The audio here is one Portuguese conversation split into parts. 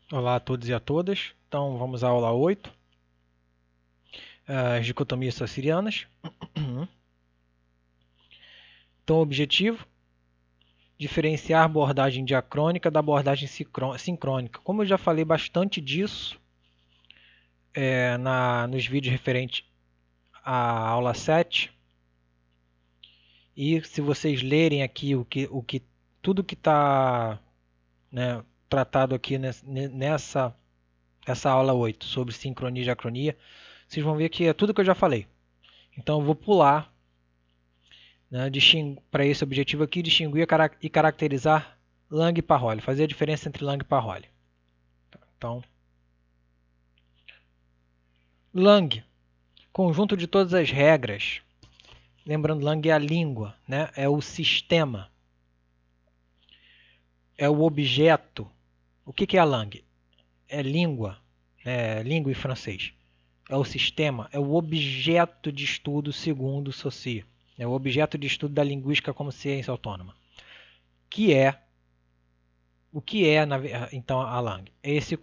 Olá a todos e a todas. Então vamos à aula 8, as dicotomias sasserianas. Então o objetivo, diferenciar a abordagem diacrônica da abordagem sincrônica. Como eu já falei bastante disso nos vídeos referentes à aula 7, e se vocês lerem aqui tudo que está, né, tratado aqui nessa aula 8 sobre sincronia e diacronia, vocês vão ver que é tudo que eu já falei. Então eu vou pular, né, para esse objetivo aqui, distinguir e caracterizar Lang e Parolli, fazer a diferença entre Lang e Parolli. Então, Lang, conjunto de todas as regras. Lembrando, Lang é a língua, né? É o sistema, é o objeto. O que é a Lang? É língua, língua em francês. É o sistema, é o objeto de estudo segundo Saussure. É o objeto de estudo da linguística como ciência autônoma. O que é, então, a Lang? É esse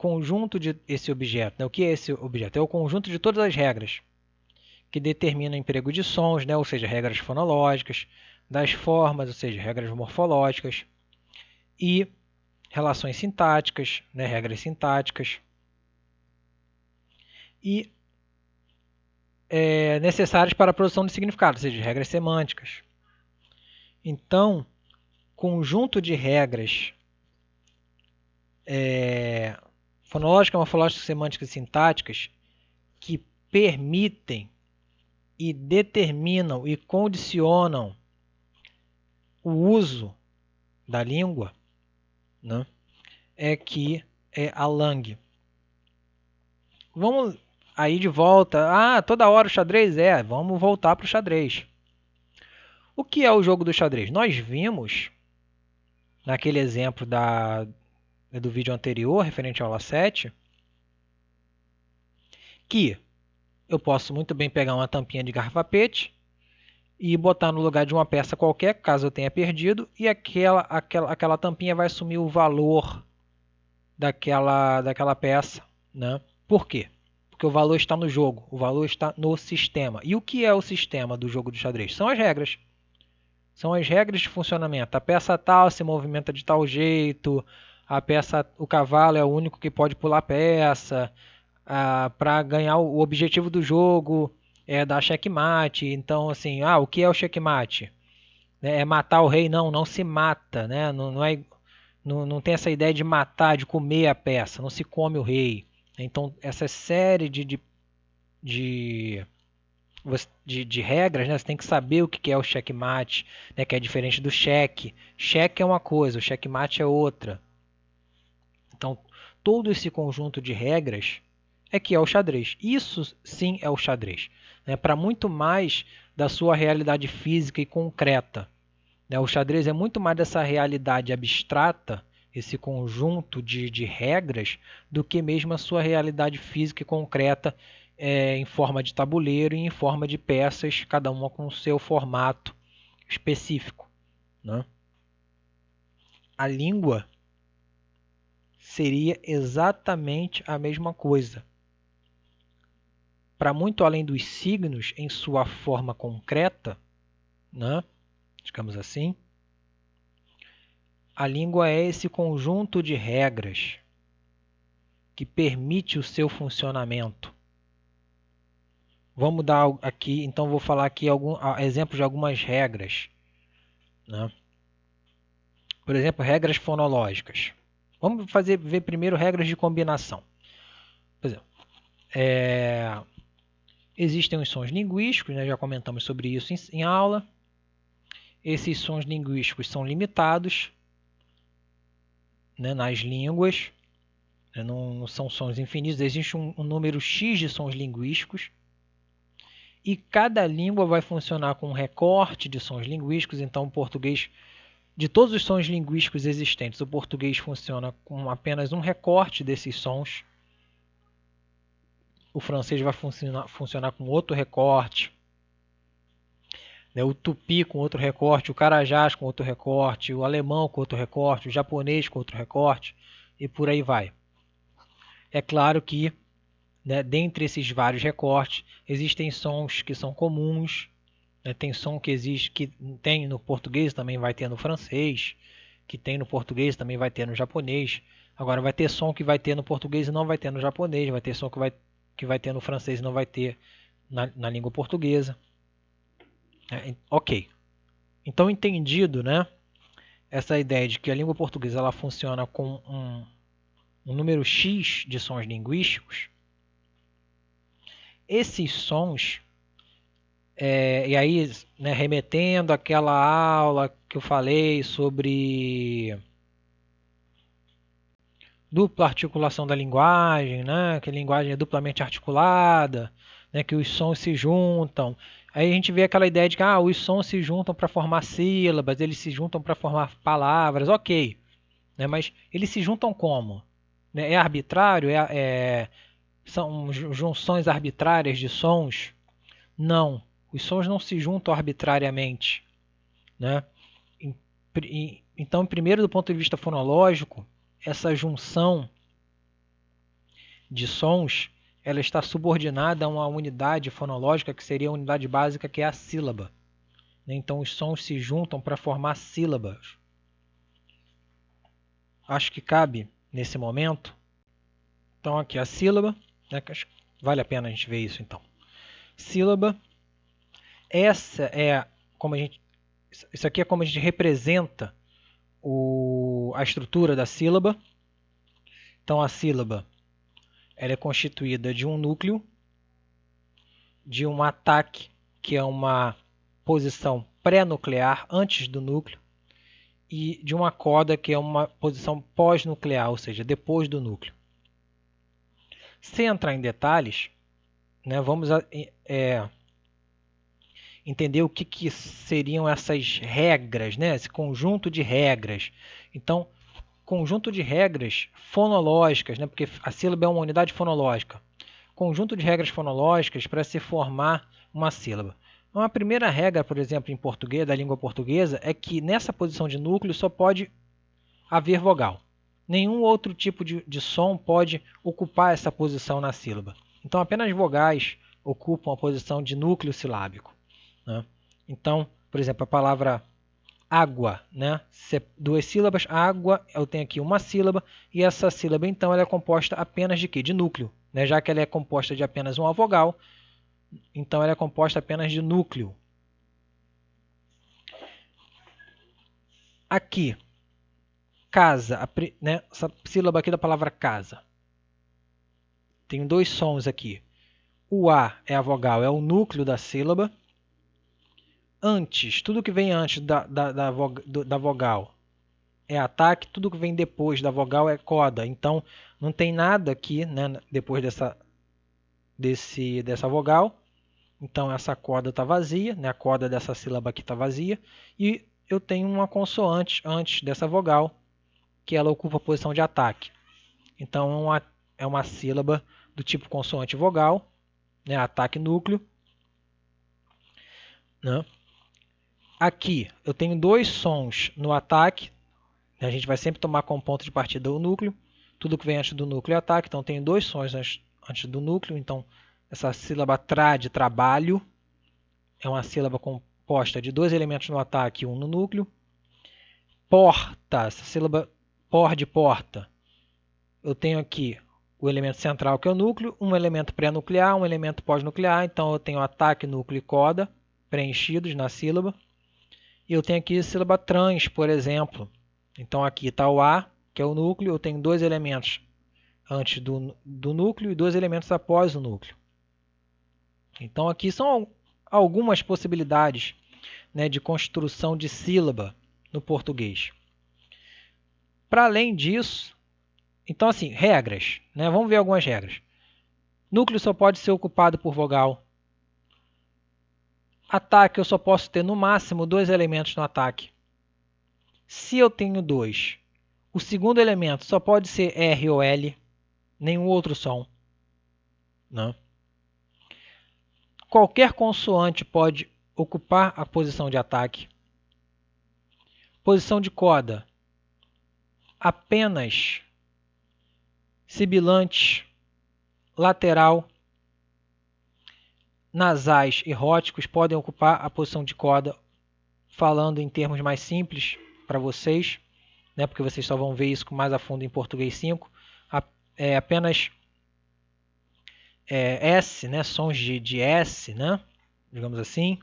objeto. Né? O que é esse objeto? É o conjunto de todas as regras que determinam o emprego de sons, né? Ou seja, regras fonológicas, das formas, ou seja, regras morfológicas, e relações sintáticas, né? Regras sintáticas, e necessárias para a produção de significado, ou seja, regras semânticas. Então, conjunto de regras fonológicas, morfológicas, semânticas e sintáticas que permitem e determinam e condicionam o uso da língua, né, que é a Lang. Vamos aí de volta. Toda hora o xadrez vamos voltar para o xadrez. O que é o jogo do xadrez? Nós vimos naquele exemplo do vídeo anterior, referente à aula 7, que eu posso muito bem pegar uma tampinha de garrafa-pete e botar no lugar de uma peça qualquer, caso eu tenha perdido, e aquela tampinha vai assumir o valor daquela peça, né? Por quê? Porque o valor está no jogo, o valor está no sistema. E o que é o sistema do jogo de xadrez? São as regras. São as regras de funcionamento. A peça tal se movimenta de tal jeito, o cavalo é o único que pode pular a peça, para ganhar o objetivo do jogo é dar checkmate. Então, assim, o que é o checkmate? É matar o rei? Não, não se mata, né? Não tem essa ideia de matar, de comer a peça, não se come o rei. Então, essa série de regras, né? Você tem que saber o que é o checkmate, né? Que é diferente do cheque. Cheque é uma coisa, o checkmate é outra. Então, todo esse conjunto de regras que é o xadrez. Isso sim é o xadrez, né? Para muito mais da sua realidade física e concreta. Né? O xadrez é muito mais dessa realidade abstrata, esse conjunto de regras, do que mesmo a sua realidade física e concreta em forma de tabuleiro e em forma de peças, cada uma com o seu formato específico. Né? A língua seria exatamente a mesma coisa. Para muito além dos signos em sua forma concreta, né? Digamos assim, a língua é esse conjunto de regras que permite o seu funcionamento. Vamos dar aqui, então vou falar aqui exemplos de algumas regras. Né? Por exemplo, regras fonológicas. Vamos ver primeiro regras de combinação. Por exemplo, existem os sons linguísticos, né? Já comentamos sobre isso em aula. Esses sons linguísticos são limitados, né, nas línguas. Não são sons infinitos, existe um número X de sons linguísticos. E cada língua vai funcionar com um recorte de sons linguísticos. Então, o português, de todos os sons linguísticos existentes, o português funciona com apenas um recorte desses sons. O francês vai funcionar com outro recorte. O tupi com outro recorte, o carajás com outro recorte, o alemão com outro recorte, o japonês com outro recorte, e por aí vai. É claro que, né, dentre esses vários recortes, existem sons que são comuns, né, tem som que existe, que tem no português, também vai ter no francês, que tem no português, também vai ter no japonês. Agora vai ter som que vai ter no português e não vai ter no japonês, vai ter som que vai ter no francês e não vai ter na língua portuguesa. Ok. Então, entendido, né, essa ideia de que a língua portuguesa ela funciona com um número X de sons linguísticos, esses sons, e aí, né, remetendo àquela aula que eu falei sobre dupla articulação da linguagem, né, que a linguagem é duplamente articulada, né, que os sons se juntam. Aí a gente vê aquela ideia de que os sons se juntam para formar sílabas, eles se juntam para formar palavras, ok. Né, mas eles se juntam como? Né, é arbitrário? São junções arbitrárias de sons? Não, os sons não se juntam arbitrariamente. Né? Então, primeiro, do ponto de vista fonológico, essa junção de sons ela está subordinada a uma unidade fonológica que seria a unidade básica, que é a sílaba. Então, os sons se juntam para formar sílabas. Acho que cabe nesse momento. Então, aqui a sílaba, né, que vale a pena a gente ver isso então. Sílaba, essa é como a gente, isso aqui é como a gente representa a estrutura da sílaba. Então, a sílaba ela é constituída de um núcleo, de um ataque, que é uma posição pré-nuclear, antes do núcleo, e de uma coda, que é uma posição pós-nuclear, ou seja, depois do núcleo. Sem entrar em detalhes, né, vamos entender o que seriam essas regras, né, esse conjunto de regras. Então, conjunto de regras fonológicas, né, porque a sílaba é uma unidade fonológica. Conjunto de regras fonológicas para se formar uma sílaba. Uma primeira regra, por exemplo, em português, da língua portuguesa, é que nessa posição de núcleo só pode haver vogal. Nenhum outro tipo de som pode ocupar essa posição na sílaba. Então, apenas vogais ocupam a posição de núcleo silábico. Né? Então, por exemplo, a palavra água, né? Duas sílabas, água, eu tenho aqui uma sílaba, e essa sílaba, então, ela é composta apenas de quê? De núcleo. Né? Já que ela é composta de apenas uma vogal, então ela é composta apenas de núcleo. Aqui, casa, né? Essa sílaba aqui da palavra casa. Tem dois sons aqui. O A é a vogal, é o núcleo da sílaba. Antes, tudo que vem antes da vogal é ataque, tudo que vem depois da vogal é coda. Então, não tem nada aqui, né, depois dessa vogal. Então, essa coda está vazia, né, a coda dessa sílaba aqui está vazia. E eu tenho uma consoante antes dessa vogal, que ela ocupa a posição de ataque. Então, é uma sílaba do tipo consoante vogal, né, ataque núcleo. Né? Aqui, eu tenho dois sons no ataque. A gente vai sempre tomar como ponto de partida o núcleo. Tudo que vem antes do núcleo é ataque. Então, tem dois sons antes do núcleo. Então, essa sílaba tra de trabalho é uma sílaba composta de dois elementos no ataque e um no núcleo. Porta, essa sílaba por de porta. Eu tenho aqui o elemento central, que é o núcleo, um elemento pré-nuclear, um elemento pós-nuclear. Então, eu tenho ataque, núcleo e coda preenchidos na sílaba. E eu tenho aqui a sílaba trans, por exemplo. Então, aqui está o A, que é o núcleo. Eu tenho dois elementos antes do núcleo e dois elementos após o núcleo. Então, aqui são algumas possibilidades, né, de construção de sílaba no português. Para além disso, então, assim, regras. Né? Vamos ver algumas regras. Núcleo só pode ser ocupado por vogal. Ataque, eu só posso ter no máximo dois elementos no ataque. Se eu tenho dois, o segundo elemento só pode ser R ou L, nenhum outro som. Não. Qualquer consoante pode ocupar a posição de ataque. Posição de coda. Apenas sibilantes, lateral, nasais e róticos podem ocupar a posição de coda, falando em termos mais simples para vocês, né, porque vocês só vão ver isso mais a fundo em português 5. Apenas S, né, sons de S, né, digamos assim.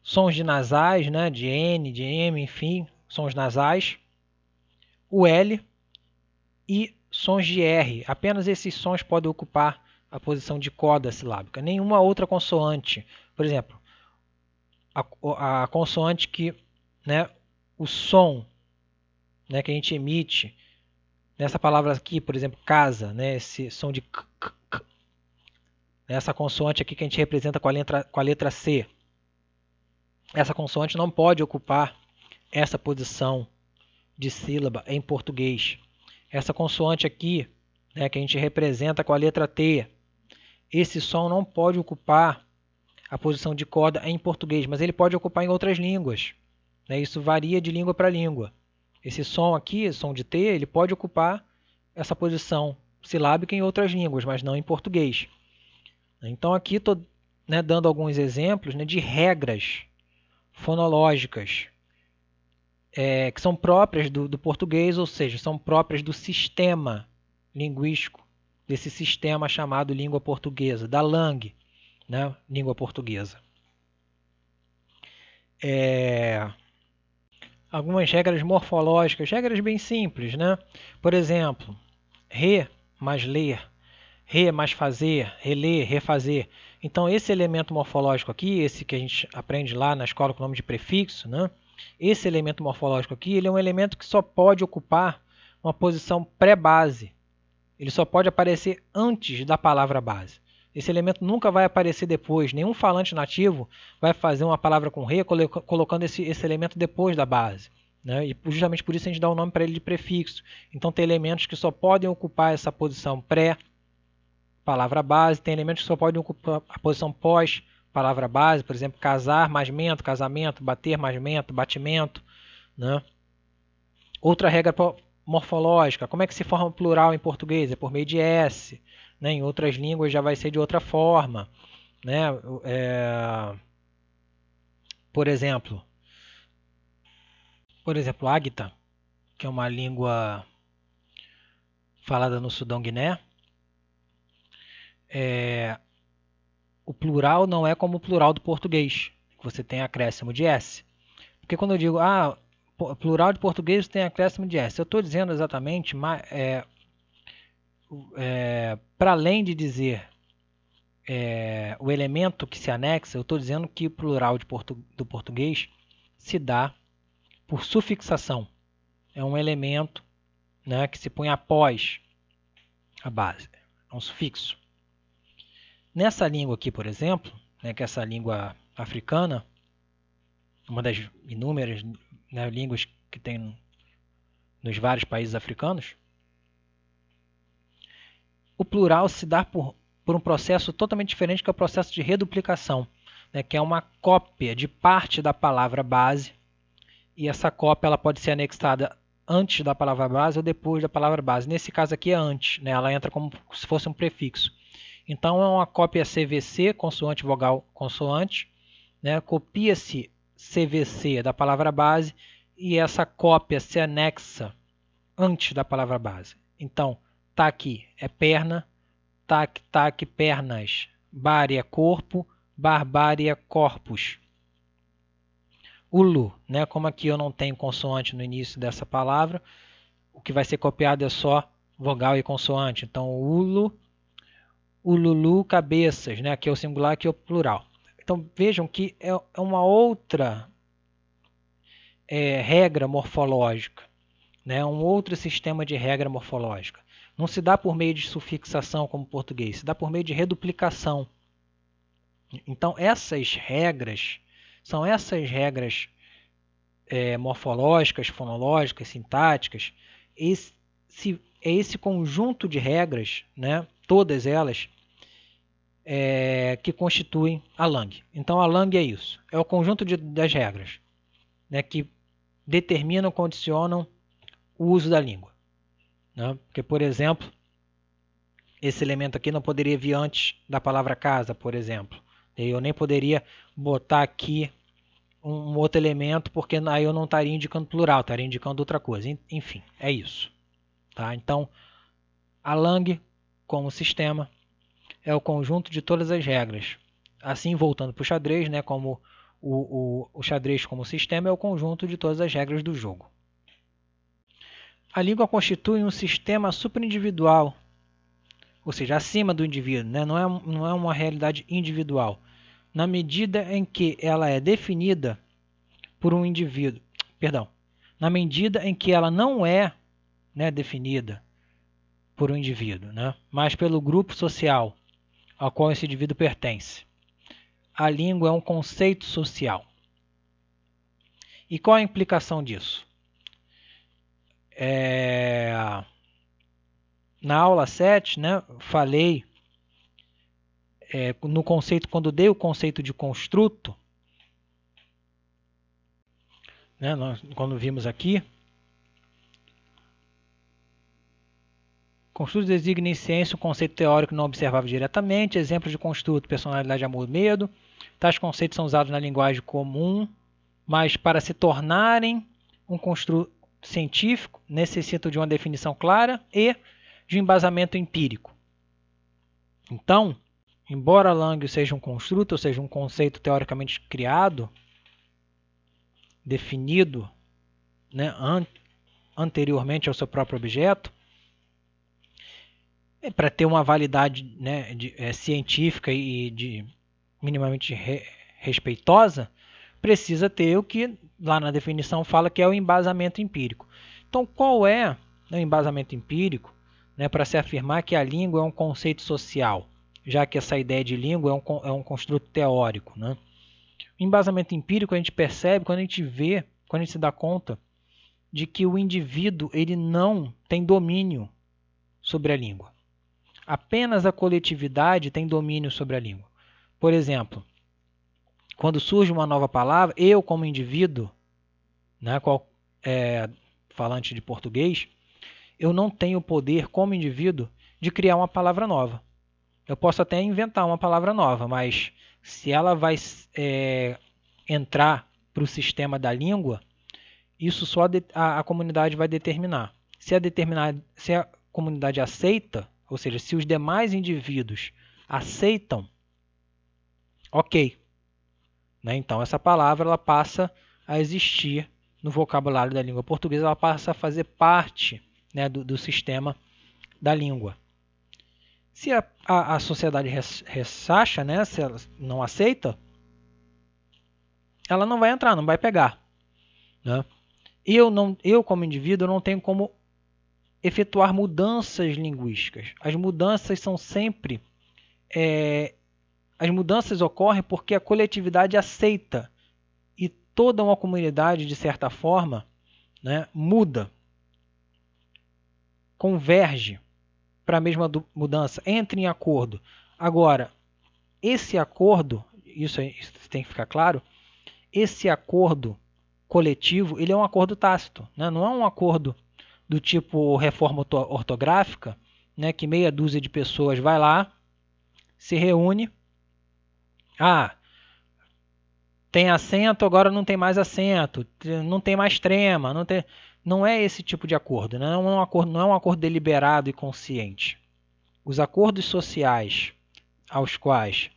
Sons de nasais, né, de N, de M, enfim, sons nasais. O L e sons de R. Apenas esses sons podem ocupar a posição de coda silábica. Nenhuma outra consoante. Por exemplo, a consoante que, né, o som, né, que a gente emite nessa palavra aqui, por exemplo, casa, né, esse som de k, k, k, essa consoante aqui que a gente representa com a letra C. Essa consoante não pode ocupar essa posição de sílaba em português. Essa consoante aqui, né, que a gente representa com a letra T, esse som não pode ocupar a posição de coda em português, mas ele pode ocupar em outras línguas, né? Isso varia de língua para língua. Esse som aqui, som de T, ele pode ocupar essa posição silábica em outras línguas, mas não em português. Então aqui estou, né, dando alguns exemplos, né, de regras fonológicas que são próprias do português, ou seja, são próprias do sistema linguístico, desse sistema chamado língua portuguesa, da LANG, né, língua portuguesa. Algumas regras morfológicas, regras bem simples, né? Por exemplo, re mais ler, re mais fazer, reler, refazer. Então esse elemento morfológico aqui, esse que a gente aprende lá na escola com o nome de prefixo, né? Esse elemento morfológico aqui, ele é um elemento que só pode ocupar uma posição pré-base. Ele só pode aparecer antes da palavra base. Esse elemento nunca vai aparecer depois. Nenhum falante nativo vai fazer uma palavra com re colocando esse elemento depois da base, né? E justamente por isso a gente dá o nome para ele de prefixo. Então tem elementos que só podem ocupar essa posição pré-palavra base, tem elementos que só podem ocupar a posição pós palavra base, por exemplo, casar mais mento, casamento, bater mais mento, batimento, né? Outra regra morfológica, como é que se forma plural em português? É por meio de S, né? Em outras línguas já vai ser de outra forma, né? Por exemplo, Águita, que é uma língua falada no Sudão-Guiné, o plural não é como o plural do português, que você tem acréscimo de S. Porque quando eu digo, plural de português tem acréscimo de S, eu estou dizendo exatamente, para além de dizer o elemento que se anexa, eu estou dizendo que o plural do português se dá por sufixação. É um elemento, né, que se põe após a base, é um sufixo. Nessa língua aqui, por exemplo, né, que é essa língua africana, uma das inúmeras, né, línguas que tem nos vários países africanos, o plural se dá por um processo totalmente diferente, que é o processo de reduplicação, né, que é uma cópia de parte da palavra base, e essa cópia ela pode ser anexada antes da palavra base ou depois da palavra base. Nesse caso aqui é antes, né, ela entra como se fosse um prefixo. Então é uma cópia CVC, consoante, vogal, consoante, né, copia-se CVC da palavra base e essa cópia se anexa antes da palavra base. Então, taque é perna, taque, pernas, bari é corpo, barbárie é corpus. Ulu, né? Como aqui eu não tenho consoante no início dessa palavra, o que vai ser copiado é só vogal e consoante. Então, ulo, ululu, cabeças, né? Aqui é o singular, aqui é o plural. Então, vejam que é uma outra regra morfológica, né? Um outro sistema de regra morfológica. Não se dá por meio de sufixação como português, se dá por meio de reduplicação. Então, essas regras são essas regras morfológicas, fonológicas, sintáticas. Esse conjunto de regras, né, todas elas, que constituem a LANG. Então, a LANG é isso. É o conjunto das regras, né, que determinam, condicionam o uso da língua. né? Porque, por exemplo, esse elemento aqui não poderia vir antes da palavra casa, por exemplo. Eu nem poderia botar aqui um outro elemento, porque aí eu não estaria indicando plural, estaria indicando outra coisa. Enfim, é isso. Tá? Então, a lang como sistema é o conjunto de todas as regras. Assim, voltando para o xadrez, né, como o xadrez como sistema é o conjunto de todas as regras do jogo. A língua constitui um sistema superindividual, ou seja, acima do indivíduo, né? Não é uma realidade individual, na medida em que ela é definida por um indivíduo, perdão, na medida em que ela não é, né, definida por um indivíduo, né, mas pelo grupo social ao qual esse indivíduo pertence. A língua é um conceito social. E qual a implicação disso? Na aula 7, né, falei no conceito, quando dei o conceito de construto, né, quando vimos aqui, construto designa em ciência um conceito teórico não observável diretamente. Exemplos de construto: personalidade, amor, medo. Tais conceitos são usados na linguagem comum, mas para se tornarem um construto científico necessitam de uma definição clara e de um embasamento empírico. Então, embora lang seja um construto, ou seja, um conceito teoricamente criado, definido, né, anteriormente ao seu próprio objeto, para ter uma validade, né, científica e minimamente respeitosa, precisa ter o que lá na definição fala que é o embasamento empírico. Então, qual é o embasamento empírico, né, para se afirmar que a língua é um conceito social, já que essa ideia de língua é um construto teórico, né? O embasamento empírico a gente percebe quando a gente vê, quando a gente se dá conta de que o indivíduo ele não tem domínio sobre a língua. Apenas a coletividade tem domínio sobre a língua. Por exemplo, quando surge uma nova palavra, eu como indivíduo, né, falante de português, eu não tenho o poder como indivíduo de criar uma palavra nova. Eu posso até inventar uma palavra nova, mas se ela vai entrar para o sistema da língua, isso só a comunidade vai determinar. Se a comunidade aceita, ou seja, se os demais indivíduos aceitam, ok. Né? Então, essa palavra ela passa a existir no vocabulário da língua portuguesa, ela passa a fazer parte, né, do sistema da língua. Se a sociedade ressacha, né, se ela não aceita, ela não vai entrar, não vai pegar. Né? Eu, como indivíduo, não tenho como efetuar mudanças linguísticas. As mudanças são sempre... as mudanças ocorrem porque a coletividade aceita. E toda uma comunidade, de certa forma, né, muda. Converge para a mesma mudança, entra em acordo. Agora, esse acordo, isso tem que ficar claro, esse acordo coletivo, ele é um acordo tácito, né? Não é um acordo do tipo reforma ortográfica, né? Que meia dúzia de pessoas vai lá, se reúne, tem acento, agora não tem mais acento, não tem mais trema, não é esse tipo de acordo, né? Não é um acordo deliberado e consciente. Os acordos sociais aos quais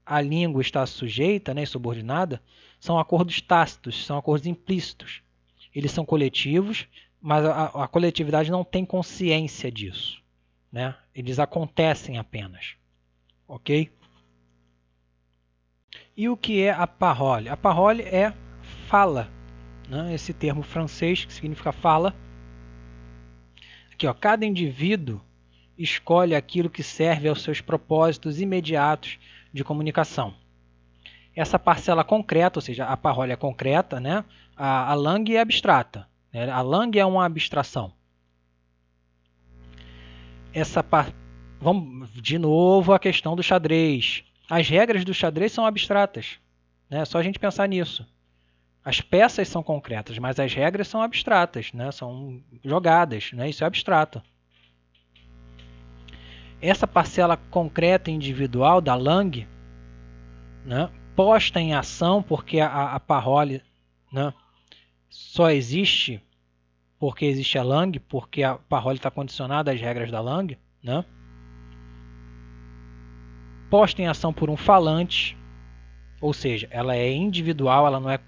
a língua está sujeita, né, subordinada, são acordos tácitos, são acordos implícitos. Eles são coletivos, mas a coletividade não tem consciência disso. Né? Eles acontecem apenas. Ok? E o que é a parole? A parole é fala. Né? Esse termo francês que significa fala. Aqui, ó, cada indivíduo escolhe aquilo que serve aos seus propósitos imediatos de comunicação. Essa parcela concreta, ou seja, a parole é concreta, né? A lang é abstrata. Né? A lang é uma abstração. Vamos de novo a questão do xadrez. As regras do xadrez são abstratas. Né? É só a gente pensar nisso. As peças são concretas, mas as regras são abstratas, né? São jogadas, né? Isso é abstrato. Essa parcela concreta individual da Lang, né, posta em ação, porque a Parole, né, só existe porque existe a Lang, porque a Parole está condicionada às regras da Lang, né, posta em ação por um falante, ou seja, ela é individual, ela não é,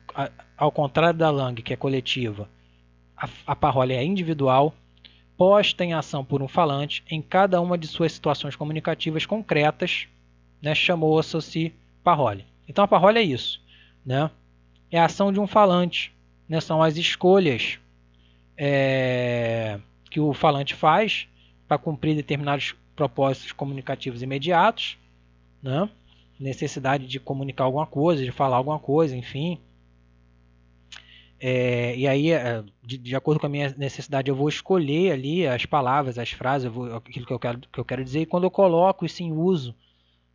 ao contrário da Lang, que é coletiva, a Parole é individual, posta em ação por um falante em cada uma de suas situações comunicativas concretas, né, chamou-se Parole. Então a Parole é isso, né? É a ação de um falante, né? São as escolhas que o falante faz para cumprir determinados propósitos comunicativos imediatos, né? Necessidade de comunicar alguma coisa, de falar alguma coisa, enfim. E aí, de acordo com a minha necessidade, eu vou escolher ali as palavras, as frases, aquilo que eu quero dizer, e quando eu coloco isso em uso,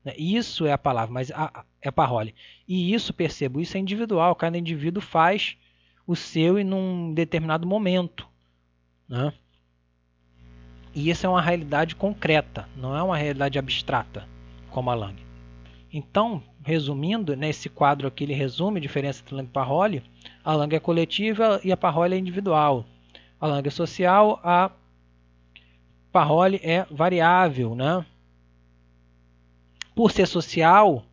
né, isso é a palavra, mas é a Parole. E isso, percebo, isso é individual, cada indivíduo faz o seu em um determinado momento, né? E isso é uma realidade concreta, não é uma realidade abstrata, como a Lang. Então, resumindo, nesse quadro aqui ele resume a diferença entre Lang e Parole. A Lang é coletiva e a Parole é individual. A Lang é social, a Parole é variável, né? Por ser social,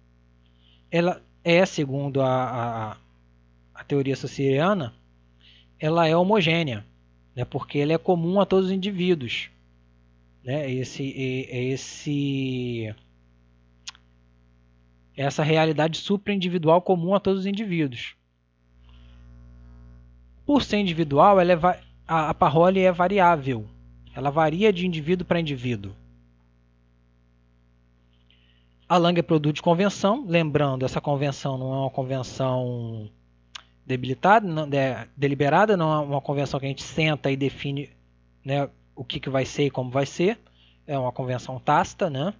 ela é, segundo a teoria saussuriana, ela é homogênea, né? Porque ela é comum a todos os indivíduos, né? Essa realidade supraindividual comum a todos os indivíduos. Por ser individual, a Parole é variável. Ela varia de indivíduo para indivíduo. A Lang é produto de convenção. Lembrando, essa convenção não é uma convenção debilitada, deliberada, não é uma convenção que a gente senta e define, né, o que vai ser e como vai ser. É uma convenção tácita, né?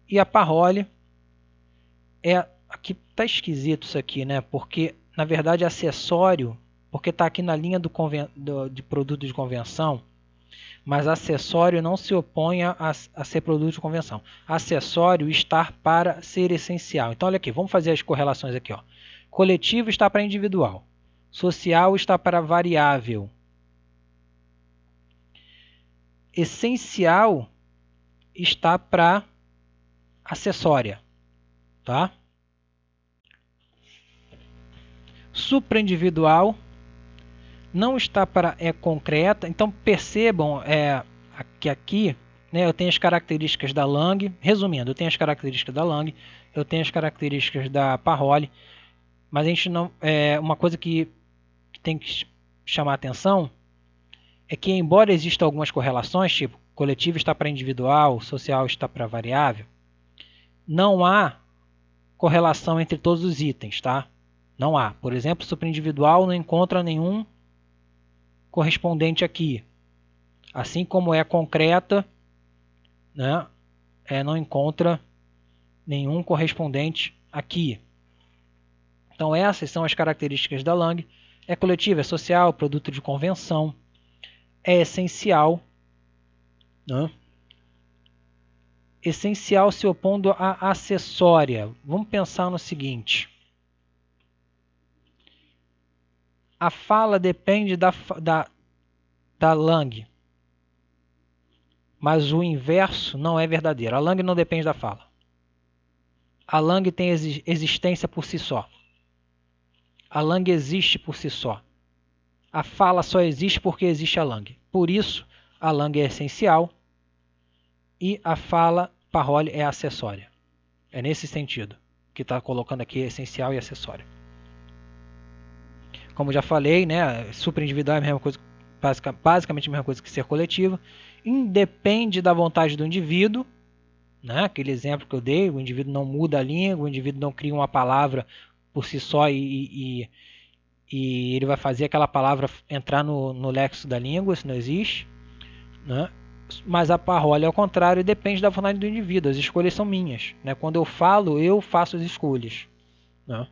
E a Parole aqui tá esquisito isso aqui, né? Porque na verdade é acessório, porque está aqui na linha de produto de convenção, mas acessório não se opõe a ser produto de convenção. Acessório está para ser essencial. Então olha aqui, vamos fazer as correlações aqui, ó. Coletivo está para individual. Social está para variável. Essencial está para acessória, tá? Supraindividual não está para concreta. Então percebam que aqui, né, eu tenho as características da Lang. Resumindo, eu tenho as características da Lang, eu tenho as características da Parole, mas a gente não, uma coisa que tem que chamar a atenção é que, embora existam algumas correlações, tipo coletivo está para individual, social está para variável, não há correlação entre todos os itens, tá? Não há. Por exemplo, supraindividual não encontra nenhum correspondente aqui. Assim como é concreta, né, não encontra nenhum correspondente aqui. Então essas são as características da Lang. É coletiva, é social, produto de convenção, é essencial, né? Essencial se opondo à acessória. Vamos pensar no seguinte: a fala depende da Lang, mas o inverso não é verdadeiro. A Lang não depende da fala. A Lang tem existência por si só. A Lang existe por si só. A fala só existe porque existe a Lang. Por isso, a Lang é essencial e a fala Parole é acessória. É nesse sentido que está colocando aqui essencial e acessório. Como já falei, né, superindividual é a mesma coisa, basicamente a mesma coisa que ser coletivo. Independe da vontade do indivíduo, né? Aquele exemplo que eu dei, o indivíduo não muda a língua, o indivíduo não cria uma palavra por si só e ele vai fazer aquela palavra entrar no léxico da língua, isso não existe, né? Mas a Parole, ao contrário, depende da vontade do indivíduo, as escolhas são minhas, né? Quando eu falo, eu faço as escolhas, né?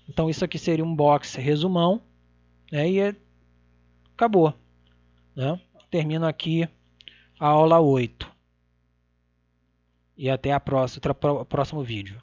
Então isso aqui seria um box resumão, né? E acabou, né? Termino aqui a aula 8. E até o próximo vídeo.